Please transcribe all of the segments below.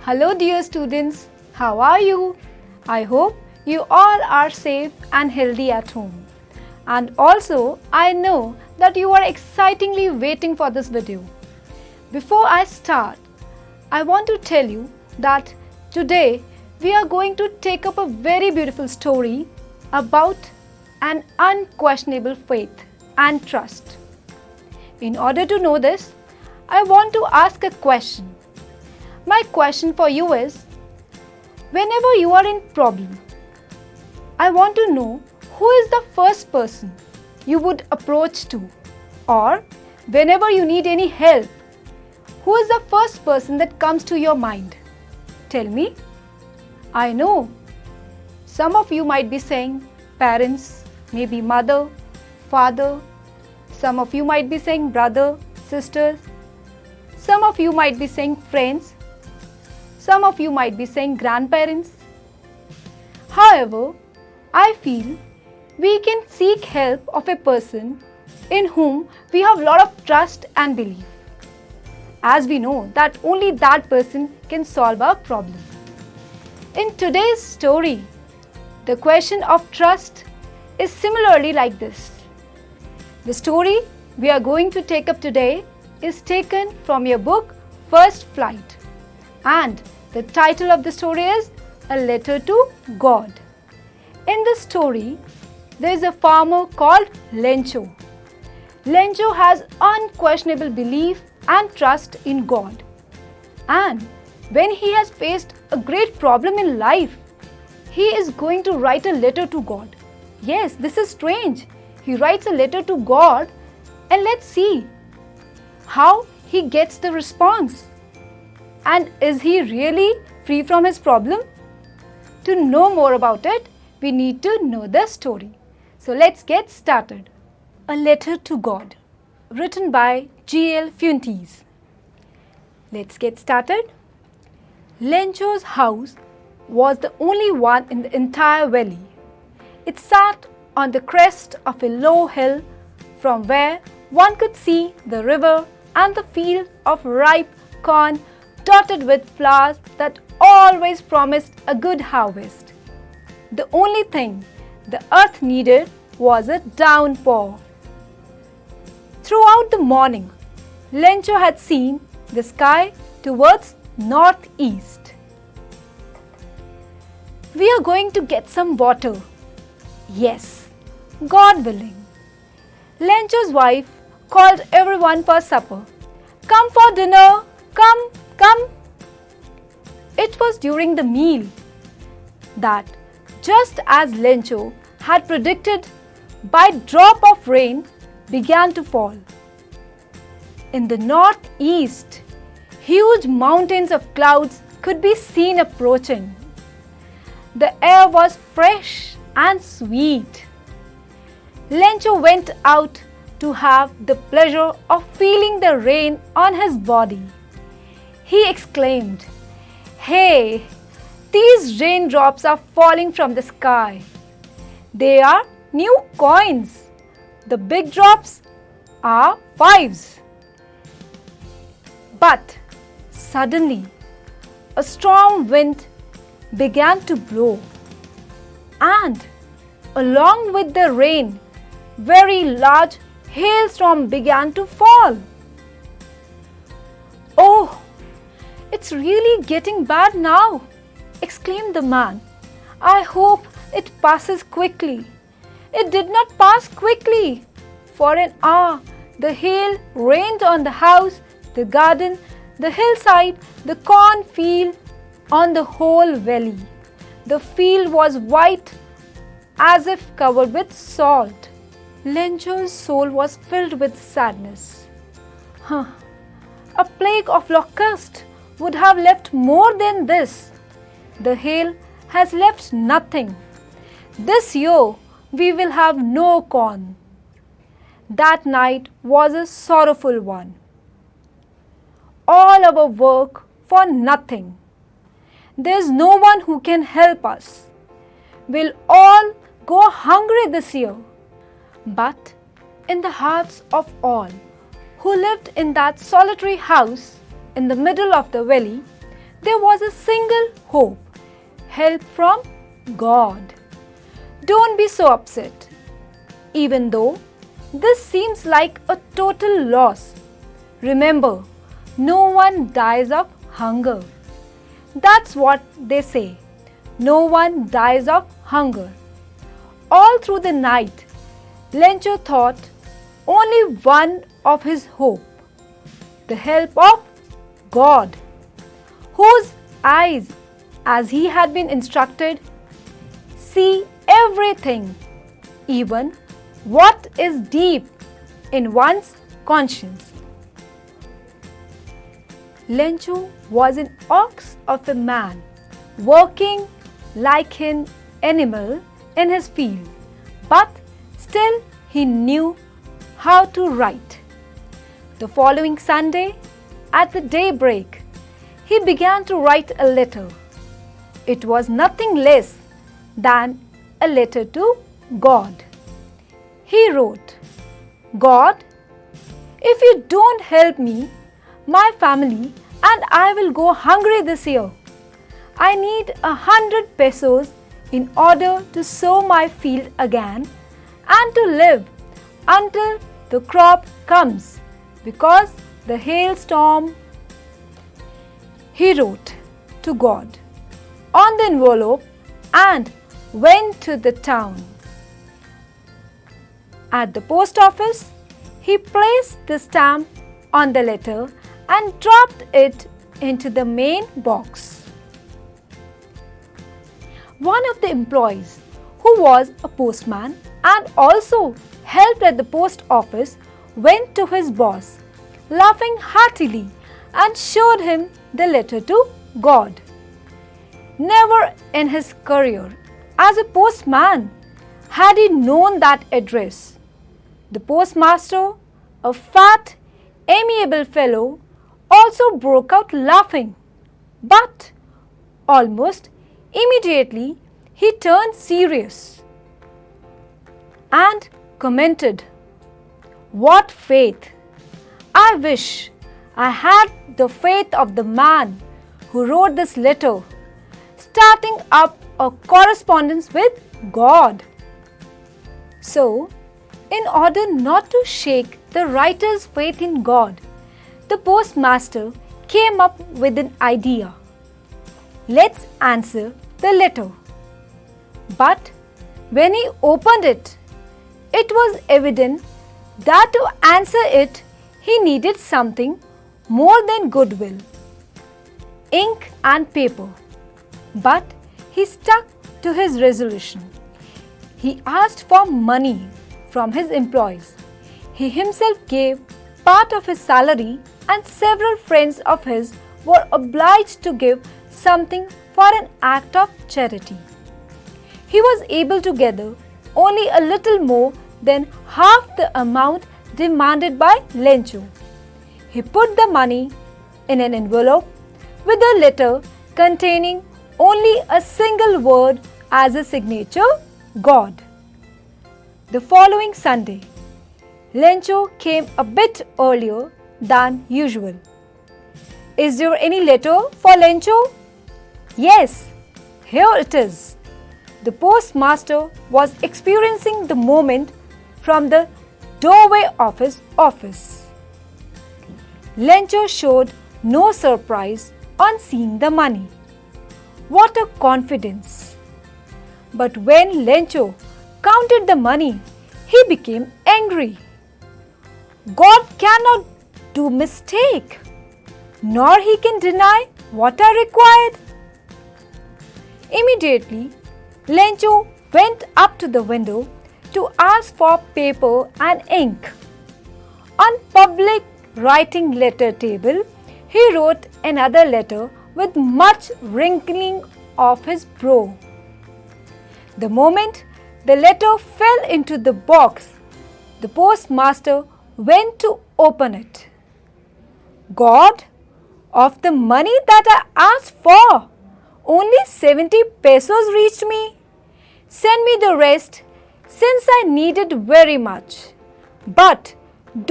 Hello dear students, how are you? I hope you all are safe and healthy at home. And also, I know that you are excitingly waiting for this video. Before I start, I want to tell you that today we are going to take up a very beautiful story about an unquestionable faith and trust. In order to know this, I want to ask a question. My question for you is, whenever you are in problem, I want to know who is the first person you would approach to, or whenever you need any help, who is the first person that comes to your mind? Tell me. I know some of you might be saying parents, maybe mother, father. Some of you might be saying brother, sisters. Some of you might be saying friends. Some of you might be saying grandparents. However, I feel we can seek help of a person in whom we have a lot of trust and belief, as we know that only that person can solve our problem. In today's story, the question of trust is similarly like this. The story we are going to take up today is taken from your book First Flight, and the title of the story is A Letter to God. In this story, there is a farmer called Lencho. Lencho has unquestionable belief and trust in God. And when he has faced a great problem in life, he is going to write a letter to God. Yes, this is strange. He writes a letter to God, and let's see how he gets the response. And is he really free from his problem? To know more about it, we need to know the story. So let's get started. A Letter to God, written by G.L. Fuentes. Let's get started. Lencho's house was the only one in the entire valley. It sat on the crest of a low hill from where one could see the river and the field of ripe corn dotted with flowers that always promised a good harvest. The only thing the earth needed was a downpour. Throughout the morning, Lencho had seen the sky towards northeast. We are going to get some water. Yes, God willing. Lencho's wife called everyone for supper. Come for dinner, come. It was during the meal that, just as Lencho had predicted, by drop of rain began to fall. In the northeast, huge mountains of clouds could be seen approaching. The air was fresh and sweet. Lencho went out to have the pleasure of feeling the rain on his body. He exclaimed, "Hey, these raindrops are falling from the sky. They are new coins. The big drops are fives." But suddenly, a strong wind began to blow, and along with the rain, very large hailstorm began to fall. "Oh, it's really getting bad now," exclaimed the man. "I hope it passes quickly." It did not pass quickly. For an hour, the hail rained on the house, the garden, the hillside, the cornfield, on the whole valley. The field was white as if covered with salt. Lencho's soul was filled with sadness. A plague of locusts would have left more than this. The hail has left nothing. This year we will have no corn. That night was a sorrowful one. All our work for nothing. There is no one who can help us. We'll all go hungry this year. But in the hearts of all who lived in that solitary house in the middle of the valley, there was a single hope: help from God. Don't be so upset. Even though this seems like a total loss, remember, no one dies of hunger. That's what they say. No one dies of hunger. All through the night, Lencho thought only one of his hope: the help of God, whose eyes, as he had been instructed, see everything, even what is deep in one's conscience. Lencho was an ox of a man, working like an animal in his field, but still he knew how to write. The following Sunday, at the daybreak, he began to write a letter. It was nothing less than a letter to God. He wrote, "God, if you don't help me, my family and I will go hungry this year. I need 100 pesos in order to sow my field again and to live until the crop comes, because the hailstorm." He wrote to God on the envelope and went to the town. At the post office, he placed the stamp on the letter and dropped it into the main box. One of the employees, who was a postman and also helped at the post office, went to his boss, laughing heartily, and showed him the letter to God. Never in his career as a postman had he known that address. The postmaster, a fat, amiable fellow, also broke out laughing. But almost immediately he turned serious and commented, "What faith! I wish I had the faith of the man who wrote this letter, starting up a correspondence with God." So, in order not to shake the writer's faith in God, the postmaster came up with an idea. Let's answer the letter. But when he opened it, it was evident that to answer it, he needed something more than goodwill, ink and paper. But he stuck to his resolution. He asked for money from his employees. He himself gave part of his salary, and several friends of his were obliged to give something for an act of charity. He was able to gather only a little more than half the amount demanded by Lencho. He put the money in an envelope with a letter containing only a single word as a signature: God. The following Sunday, Lencho came a bit earlier than usual. "Is there any letter for Lencho?" "Yes, here it is." The postmaster was experiencing the moment from the doorway of his office. Lencho showed no surprise on seeing the money. What a confidence! But when Lencho counted the money, he became angry. God cannot do mistake, nor he can deny what I required. Immediately, Lencho went up to the window to ask for paper and ink. On public writing letter table, he wrote another letter with much wrinkling of his brow. The moment the letter fell into the box, the postmaster went to open it. "God, of the money that I asked for, only 70 pesos reached me. Send me the rest, since I need it very much. But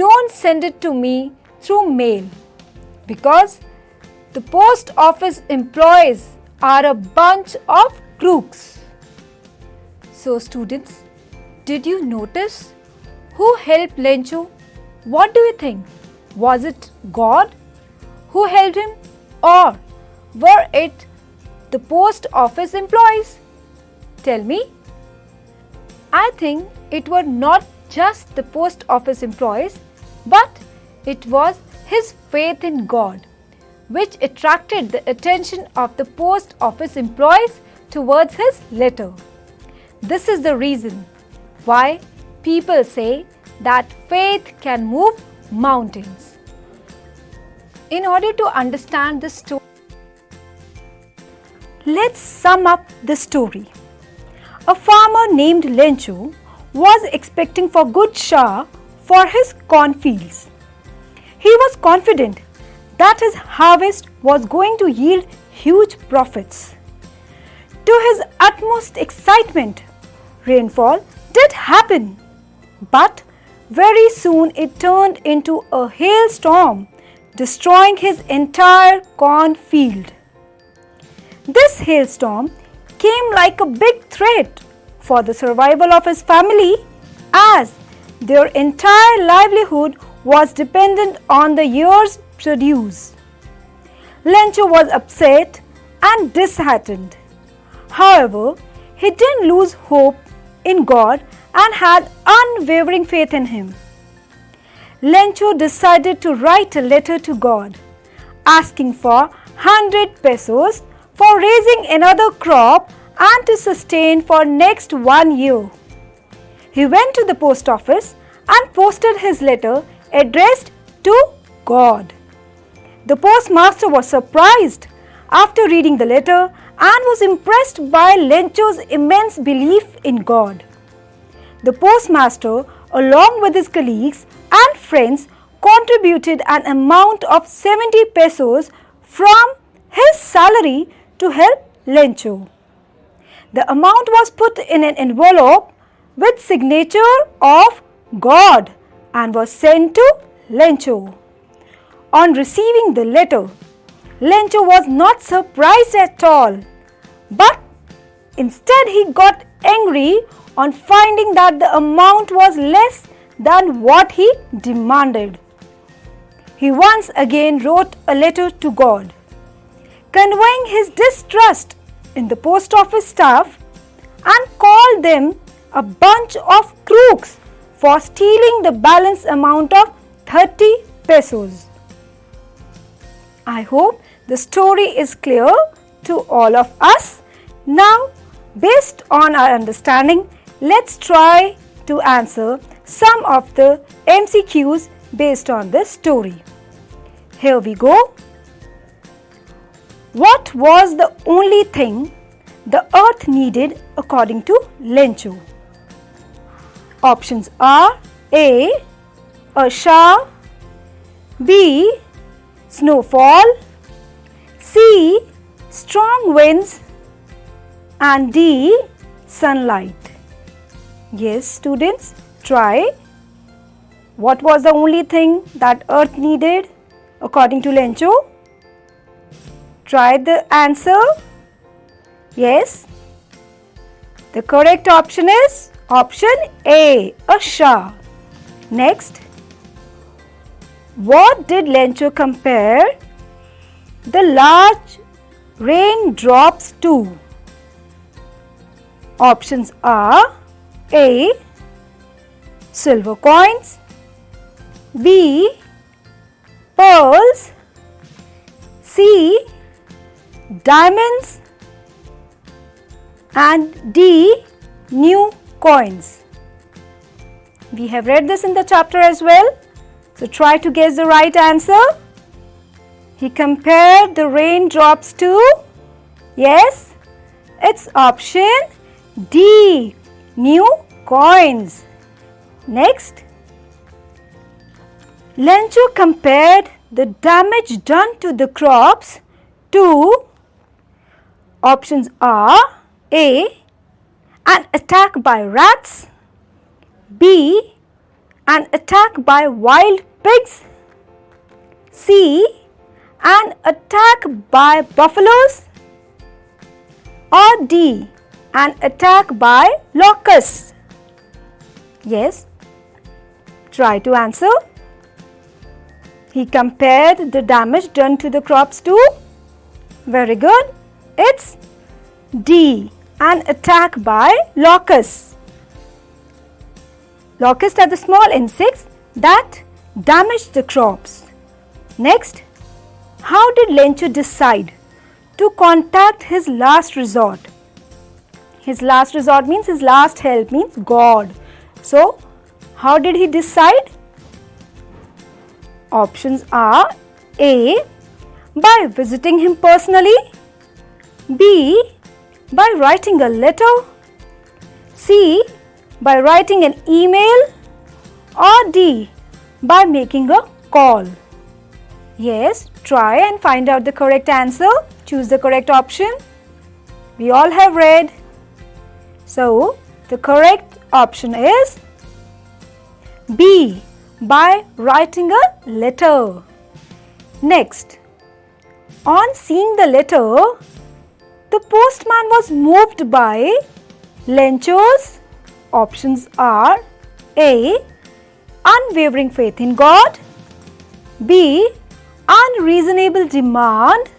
don't send it to me through mail, because the post office employees are a bunch of crooks. So students, did you notice who helped Lencho? What do you think? Was it God who helped him, or were it the post office employees? Tell me. I think it were not just the post office employees, but it was his faith in God which attracted the attention of the post office employees towards his letter. This is the reason why people say that faith can move mountains. In order to understand this story, let's sum up the story. A farmer named Lencho was expecting for good shower for his cornfields. He was confident that his harvest was going to yield huge profits. To his utmost excitement, rainfall did happen, but very soon it turned into a hailstorm, destroying his entire cornfield. This hailstorm came like a big threat for the survival of his family, as their entire livelihood was dependent on the year's produce. Lencho was upset and disheartened. However, he didn't lose hope in God and had unwavering faith in Him. Lencho decided to write a letter to God, asking for 100 pesos for raising another crop and to sustain for next 1 year. He went to the post office and posted his letter addressed to God. The postmaster was surprised after reading the letter and was impressed by Lencho's immense belief in God. The postmaster, along with his colleagues and friends, contributed an amount of 70 pesos from his salary to help Lencho. The amount was put in an envelope with signature of God and was sent to Lencho. On receiving the letter, Lencho was not surprised at all, but instead he got angry on finding that the amount was less than what he demanded. He once again wrote a letter to God, conveying his distrust in the post office staff and called them a bunch of crooks for stealing the balance amount of 30 pesos. I hope the story is clear to all of us. Now, based on our understanding, let's try to answer some of the MCQs based on this story. Here we go. What was the only thing the earth needed according to Lencho? Options are A. A shower, B. Snowfall, C. Strong winds, and D. Sunlight. Yes, students, try. What was the only thing that earth needed according to Lencho? Try the answer. Yes. The correct option is option A, a shower. Next, what did Lencho compare the large raindrops to? Options are A. Silver coins, B. Pearls, C. Diamonds, and D. New coins. We have read this in the chapter as well. So try to guess the right answer. He compared the raindrops to, yes, it's option D, new coins. Next, Lencho compared the damage done to the crops to, options are A, an attack by rats, B, an attack by wild pigs, C, an attack by buffaloes? Or D, an attack by locusts? Yes, try to answer. He compared the damage done to the crops to? Very good. It's D, an attack by locusts. Locusts are the small insects that damage the crops. Next, how did Lencho decide to contact his last resort? His last resort means his last help, means God. So, how did he decide? Options are A, by visiting him personally, B, by writing a letter, C, by writing an email, or D, by making a call. Yes, try and find out the correct answer. Choose the correct option. We all have read. So, the correct option is B, by writing a letter. Next, on seeing the letter, the postman was moved by Lencho's. Options are A, unwavering faith in God, B, unreasonable demand,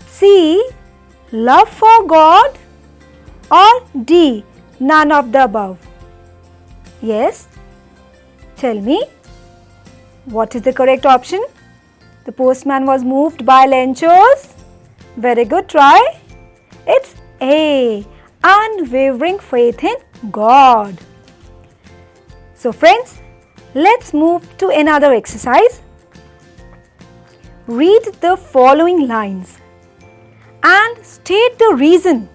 C, love for God, or D, none of the above. Yes, tell me, what is the correct option? The postman was moved by Lencho's. Very good, try. It's A, unwavering faith in God. So friends, let's move to another exercise. Read the following lines and state the reason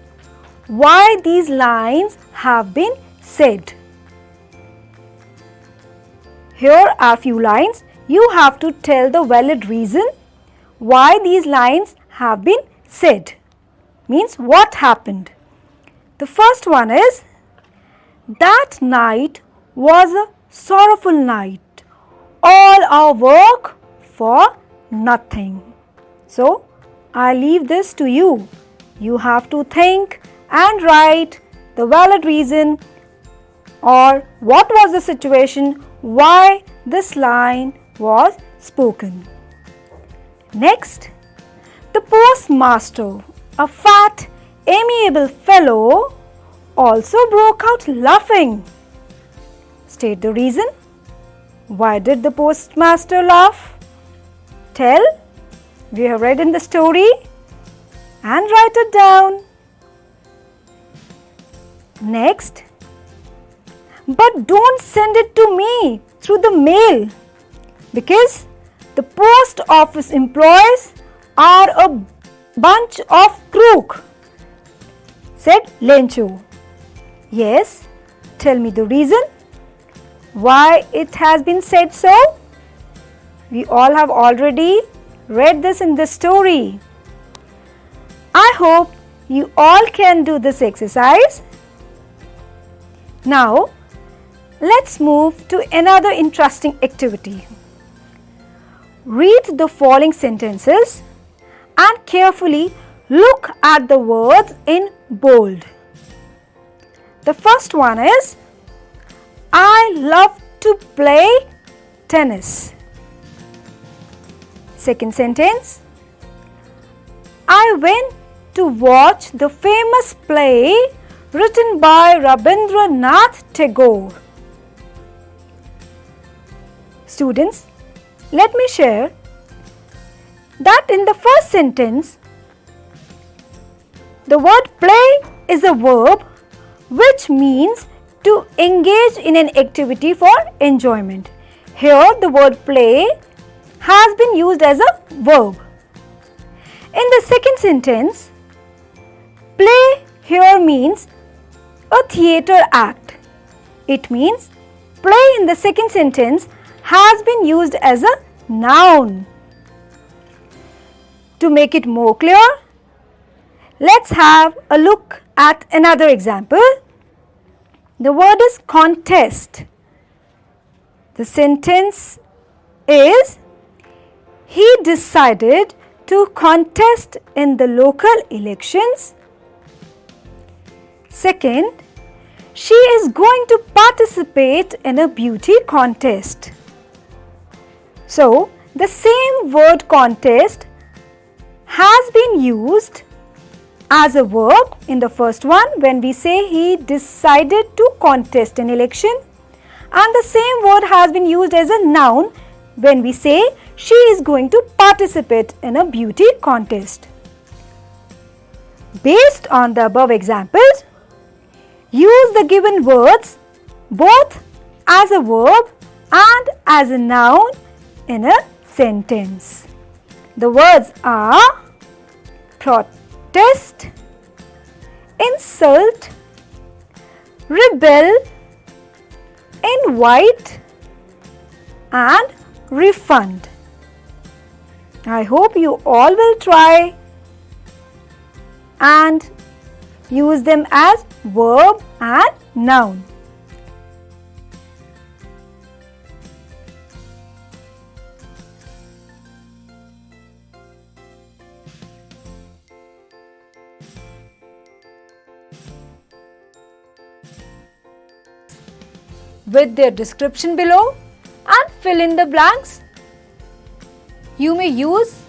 why these lines have been said. Here are few lines. You have to tell the valid reason why these lines have been said. Means what happened. The first one is, that night was a sorrowful night. All our work for nothing. So, I leave this to you. You have to think and write the valid reason or what was the situation why this line was spoken. Next, the postmaster, a fat, amiable fellow, also broke out laughing. State the reason. Why did the postmaster laugh? Tell. We have read in the story and write it down. Next, but don't send it to me through the mail because the post office employees are a bunch of crooks, said Lencho. Yes, tell me the reason why it has been said so. We all have already read this in the story. I hope you all can do this exercise. Now, let's move to another interesting activity. Read the following sentences and carefully look at the words in bold. The first one is, I love to play tennis. Second sentence, I went to watch the famous play written by Rabindranath Tagore. Students, let me share that in the first sentence, the word play is a verb which means to engage in an activity for enjoyment. Here the word play has been used as a verb. In the second sentence, play here means a theatre act. It means play in the second sentence has been used as a noun. To make it more clear, let's have a look at another example. The word is contest. The sentence is, he decided to contest in the local elections. Second, she is going to participate in a beauty contest. So, the same word contest has been used as a verb in the first one when we say he decided to contest an election, and the same word has been used as a noun when we say she is going to participate in a beauty contest. Based on the above examples, use the given words both as a verb and as a noun in a sentence. The words are protest, insult, rebel, invite and refund. I hope you all will try and use them as verb and noun. With their description below and fill in the blanks. You may use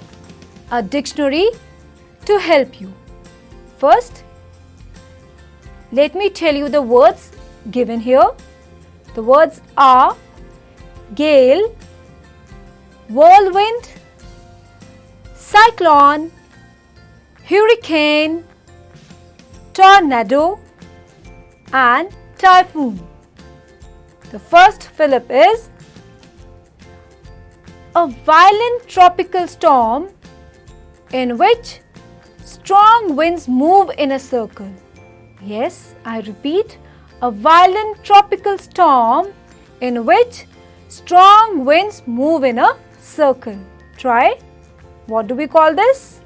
a dictionary to help you. First, let me tell you the words given here. The words are gale, whirlwind, cyclone, hurricane, tornado and typhoon. The first fillip is a violent tropical storm in which strong winds move in a circle. Yes, I repeat, a violent tropical storm in which strong winds move in a circle. Try. What do we call this?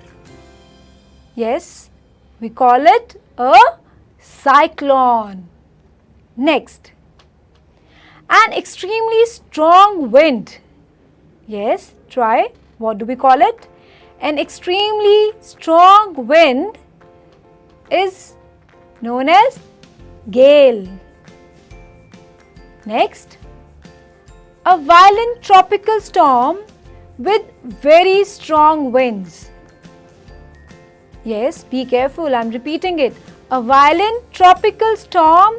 Yes, we call it a cyclone. Next, an extremely strong wind. Yes, try. What do we call it? An extremely strong wind is known as gale. Next, a violent tropical storm with very strong winds. Yes, be careful, I am repeating it. A violent tropical storm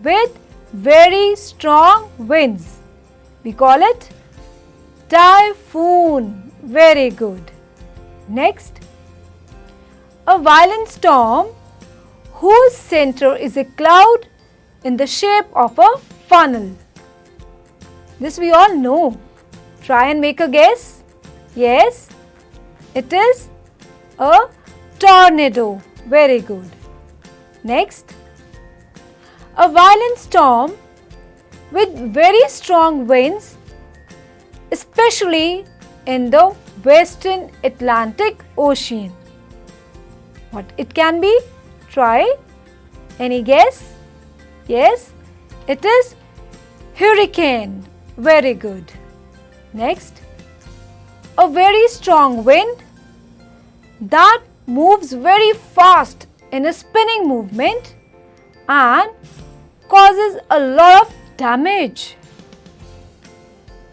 with very strong winds. We call it typhoon. Very good. Next, a violent storm whose center is a cloud in the shape of a funnel. This we all know. Try and make a guess. Yes, it is a tornado. Very good. Next, a violent storm with very strong winds, especially in the Western Atlantic Ocean. What it can be? Try. Any guess? Yes, it is hurricane. Very good. Next, a very strong wind that moves very fast in a spinning movement and causes a lot of damage.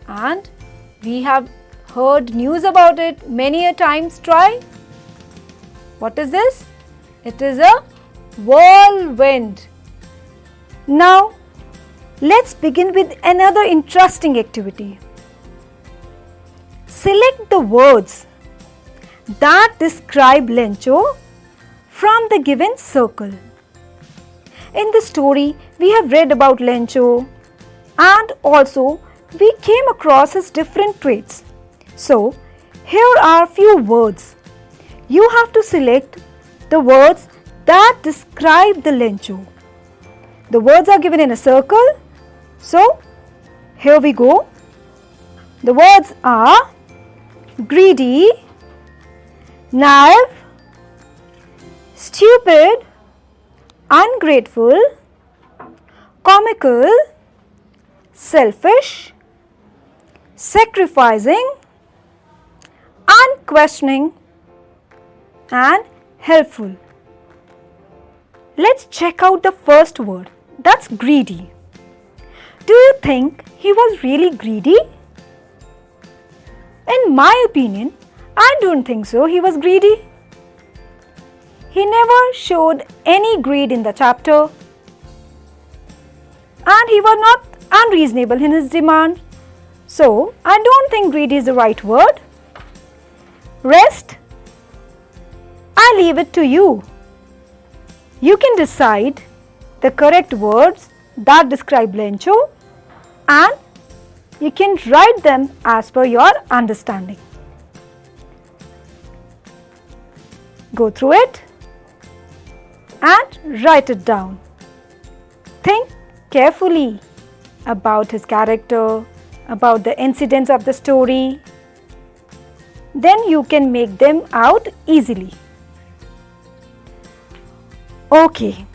And we have heard news about it many a times. Try. What is this? It is a whirlwind. Now, let's begin with another interesting activity. Select the words that describe Lencho from the given circle. In the story, we have read about Lencho and also we came across his different traits. So, here are few words. You have to select the words that describe the Lencho. The words are given in a circle. So, here we go. The words are greedy, naive, stupid, ungrateful, comical, selfish, sacrificing, unquestioning, and helpful. Let's check out the first word. That's greedy. Do you think he was really greedy? In my opinion, I don't think so. He was greedy. He never showed any greed in the chapter, and he was not unreasonable in his demand. So, I don't think greedy is the right word. Rest, I leave it to you. You can decide the correct words that describe Lencho, and you can write them as per your understanding. Go through it and write it down. Think carefully about his character, about the incidents of the story. Then you can make them out easily. Okay,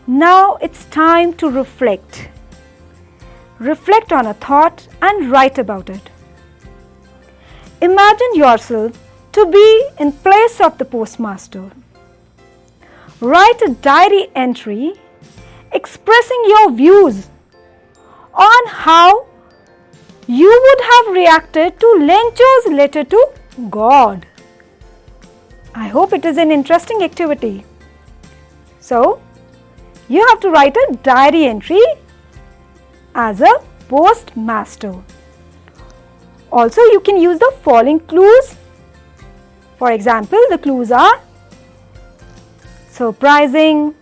now it's time to reflect. Reflect on a thought and write about it. Imagine yourself to be in place of the postmaster. Write a diary entry expressing your views on how you would have reacted to Lencho's letter to God. I hope it is an interesting activity. So, you have to write a diary entry as a postmaster. Also, you can use the following clues. For example, the clues are surprising,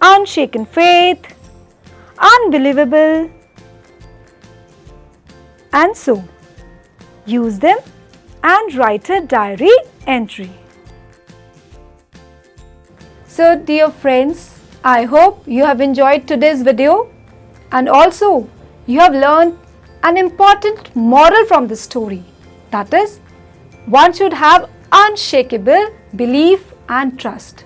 unshaken faith, unbelievable, and so. Use them and write a diary entry. So, dear friends, I hope you have enjoyed today's video, and also you have learned an important moral from the story. That is, one should have unshakable belief and trust,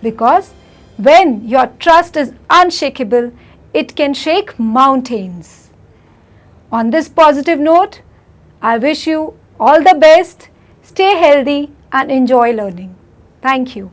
because when your trust is unshakable, it can shake mountains. On this positive note, I wish you all the best, stay healthy and enjoy learning. Thank you.